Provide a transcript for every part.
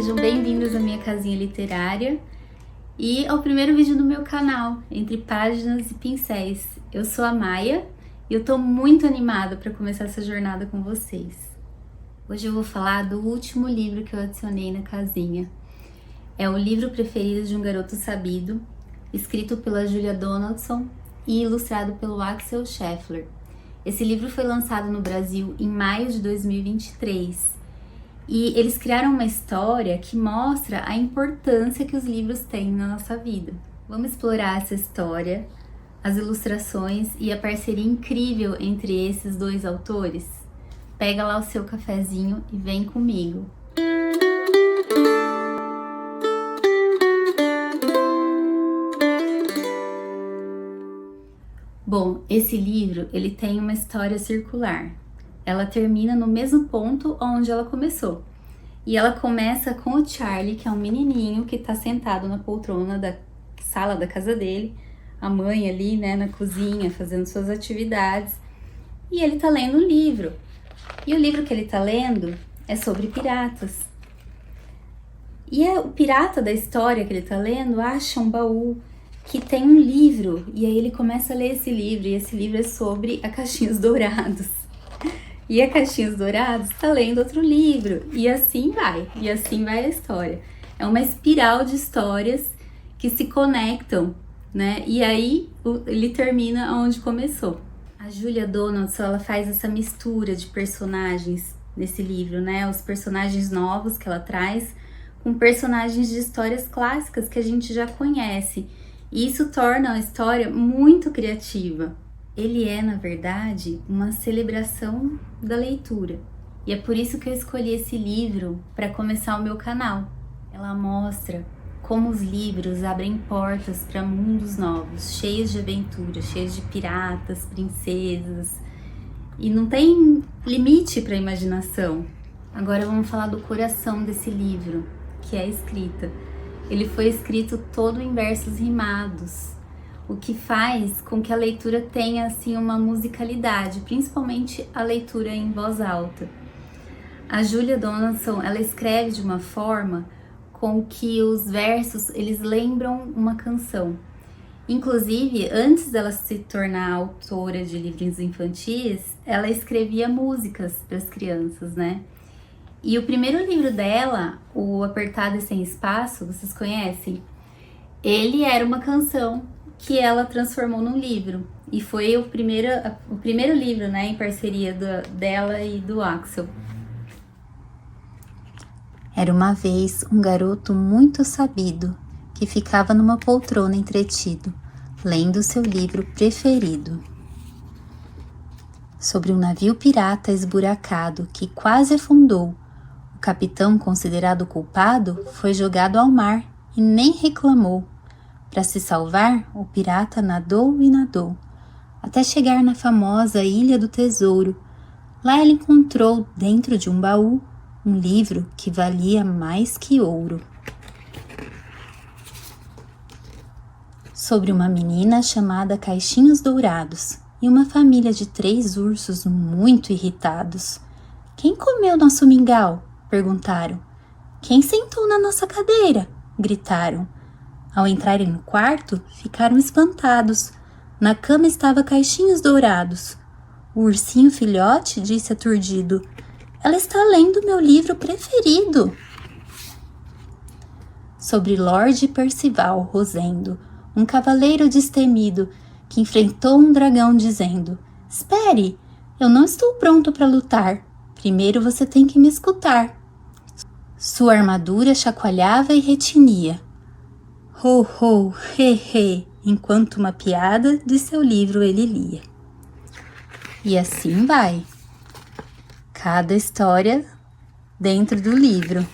sejam bem-vindos à minha casinha literária e ao primeiro vídeo do meu canal, Entre Páginas e Pincéis. Eu sou a Maia e eu tô muito animada para começar essa jornada com vocês. Hoje eu vou falar do último livro que eu adicionei na casinha. É o livro preferido de um garoto sabido, escrito pela Julia Donaldson e ilustrado pelo Axel Scheffler. Esse livro foi lançado no Brasil em maio de 2023 e eles criaram uma história que mostra a importância que os livros têm na nossa vida. Vamos explorar essa história, as ilustrações e a parceria incrível entre esses dois autores? Pega lá o seu cafezinho e vem comigo! Bom, esse livro ele tem uma história circular. Ela termina no mesmo ponto onde ela começou. E ela começa com o Charlie, que é um menininho que está sentado na poltrona da sala da casa dele, a mãe ali, né, na cozinha, fazendo suas atividades, e ele está lendo um livro. E o livro que ele está lendo é sobre piratas. E o pirata da história que ele está lendo acha um baú que tem um livro, e aí ele começa a ler esse livro, e esse livro é sobre a Caixinhos Dourados. E a Caixinhos Dourados está lendo outro livro, e assim vai a história. É uma espiral de histórias que se conectam, né? E aí ele termina onde começou. A Julia Donaldson, ela faz essa mistura de personagens nesse livro, né? Os personagens novos que ela traz com personagens de histórias clássicas que a gente já conhece. E isso torna a história muito criativa. Ele é, na verdade, uma celebração da leitura. E é por isso que eu escolhi esse livro para começar o meu canal. Ela mostra como os livros abrem portas para mundos novos, cheios de aventuras, cheios de piratas, princesas. E não tem limite para a imaginação. Agora vamos falar do coração desse livro, que é a escrita. Ele foi escrito todo em versos rimados, o que faz com que a leitura tenha assim uma musicalidade, principalmente a leitura em voz alta. A Julia Donaldson, ela escreve de uma forma com que os versos, eles lembram uma canção. Inclusive, antes dela se tornar autora de livros infantis, ela escrevia músicas para as crianças, né? E o primeiro livro dela, O Apertado e Sem Espaço, vocês conhecem? Ele era uma canção que ela transformou num livro. E foi o primeiro livro, né, em parceria dela e do Axel. Era uma vez um garoto muito sabido, que ficava numa poltrona entretido, lendo seu livro preferido. Sobre um navio pirata esburacado que quase afundou, o capitão, considerado culpado, foi jogado ao mar e nem reclamou. Para se salvar, o pirata nadou e nadou, até chegar na famosa Ilha do Tesouro. Lá ele encontrou, dentro de um baú, um livro que valia mais que ouro. Sobre uma menina chamada Caixinhos Dourados e uma família de 3 ursos muito irritados. Quem comeu nosso mingau? Perguntaram. Quem sentou na nossa cadeira? Gritaram. Ao entrarem no quarto, ficaram espantados. Na cama estava Caixinhos Dourados. O ursinho filhote disse aturdido: ela está lendo meu livro preferido. Sobre Lord Percival Rosendo, um cavaleiro destemido, que enfrentou um dragão dizendo: espere, eu não estou pronto para lutar. Primeiro você tem que me escutar. Sua armadura chacoalhava e retinia. Ho, ho, he, he, enquanto uma piada de seu livro ele lia. E assim vai. Cada história dentro do livro.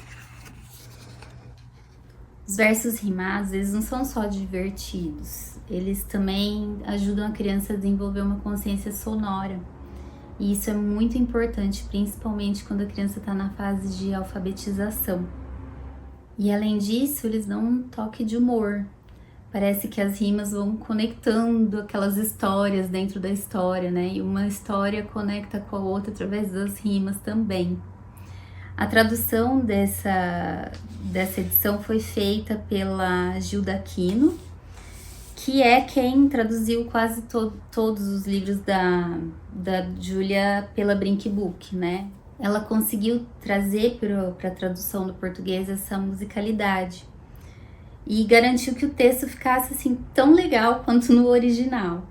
Os versos rimados, eles não são só divertidos. Eles também ajudam a criança a desenvolver uma consciência sonora. E isso é muito importante, principalmente quando a criança está na fase de alfabetização. E além disso, eles dão um toque de humor. Parece que as rimas vão conectando aquelas histórias dentro da história, né? E uma história conecta com a outra através das rimas também. A tradução dessa edição foi feita pela Gilda Aquino, que é quem traduziu quase todos os livros da Júlia pela Brink Book, né? Ela conseguiu trazer para a tradução do português essa musicalidade e garantiu que o texto ficasse assim tão legal quanto no original.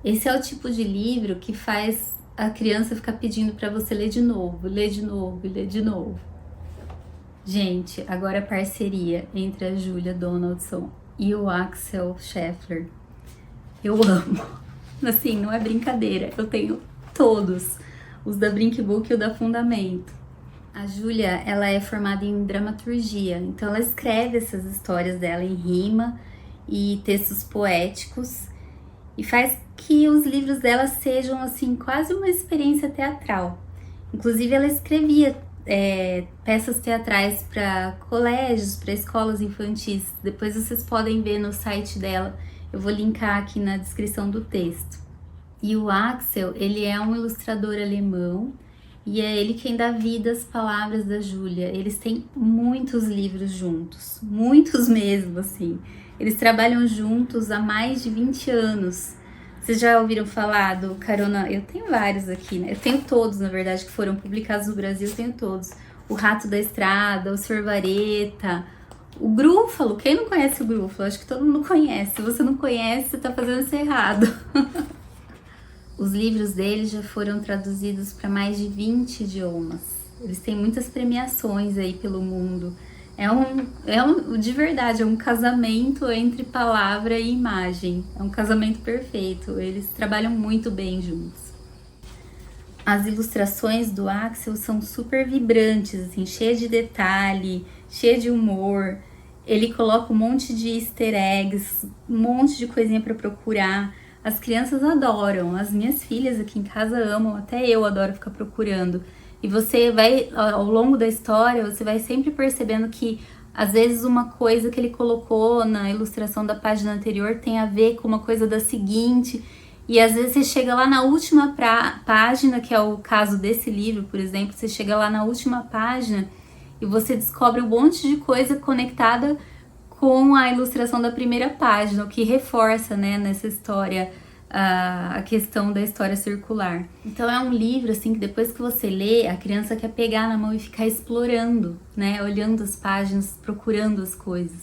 Esse é o tipo de livro que faz a criança ficar pedindo para você ler de novo, ler de novo, ler de novo. Gente, agora a parceria entre a Julia Donaldson e o Axel Scheffler. Eu amo. Assim, não é brincadeira. Eu tenho todos. Os da Brink Book e o da Fundamento. A Júlia, ela é formada em dramaturgia. Então ela escreve essas histórias dela em rima e textos poéticos. E faz que os livros dela sejam, assim, quase uma experiência teatral. Inclusive, ela escrevia peças teatrais para colégios, para escolas infantis. Depois vocês podem ver no site dela. Eu vou linkar aqui na descrição do texto. E o Axel, ele é um ilustrador alemão e é ele quem dá vida às palavras da Júlia. Eles têm muitos livros juntos, muitos mesmo, assim. Eles trabalham juntos há mais de 20 anos. Vocês já ouviram falar do Carona? Eu tenho vários aqui, né? Eu tenho todos, na verdade, que foram publicados no Brasil, eu tenho todos. O Rato da Estrada, o Sr. Vareta, o Grúfalo. Quem não conhece o Grúfalo? Acho que todo mundo conhece. Se você não conhece, você tá fazendo isso errado. Os livros deles já foram traduzidos para mais de 20 idiomas. Eles têm muitas premiações aí pelo mundo. De verdade, é um casamento entre palavra e imagem. É um casamento perfeito. Eles trabalham muito bem juntos. As ilustrações do Axel são super vibrantes, assim, cheias de detalhe, cheias de humor. Ele coloca um monte de easter eggs, um monte de coisinha para procurar. As crianças adoram, as minhas filhas aqui em casa amam, até eu adoro ficar procurando. E você vai, ao longo da história, você vai sempre percebendo que às vezes uma coisa que ele colocou na ilustração da página anterior tem a ver com uma coisa da seguinte. E às vezes você chega lá na última página, que é o caso desse livro, por exemplo, você chega lá na última página e você descobre um monte de coisa conectada com a ilustração da primeira página, o que reforça, né, nessa história a questão da história circular. Então é um livro assim que depois que você lê, a criança quer pegar na mão e ficar explorando, né, olhando as páginas, procurando as coisas.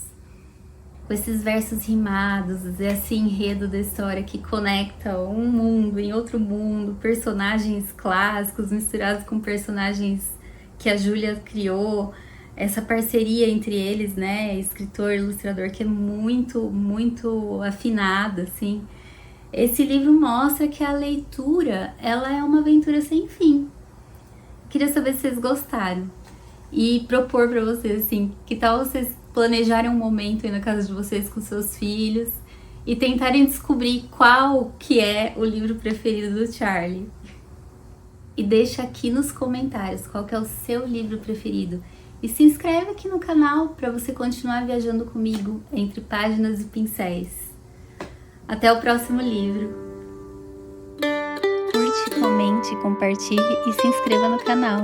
Com esses versos rimados, esse enredo da história que conecta um mundo em outro mundo, personagens clássicos misturados com personagens que a Júlia criou, essa parceria entre eles, né, escritor e ilustrador, que é muito, muito afinada, assim. Esse livro mostra que a leitura, ela é uma aventura sem fim. Queria saber se vocês gostaram e propor para vocês, assim, que tal vocês planejarem um momento aí na casa de vocês com seus filhos e tentarem descobrir qual que é o livro preferido do Charlie. E deixa aqui nos comentários qual que é o seu livro preferido. E se inscreve aqui no canal para você continuar viajando comigo entre páginas e pincéis. Até o próximo livro. Curte, comente, compartilhe e se inscreva no canal.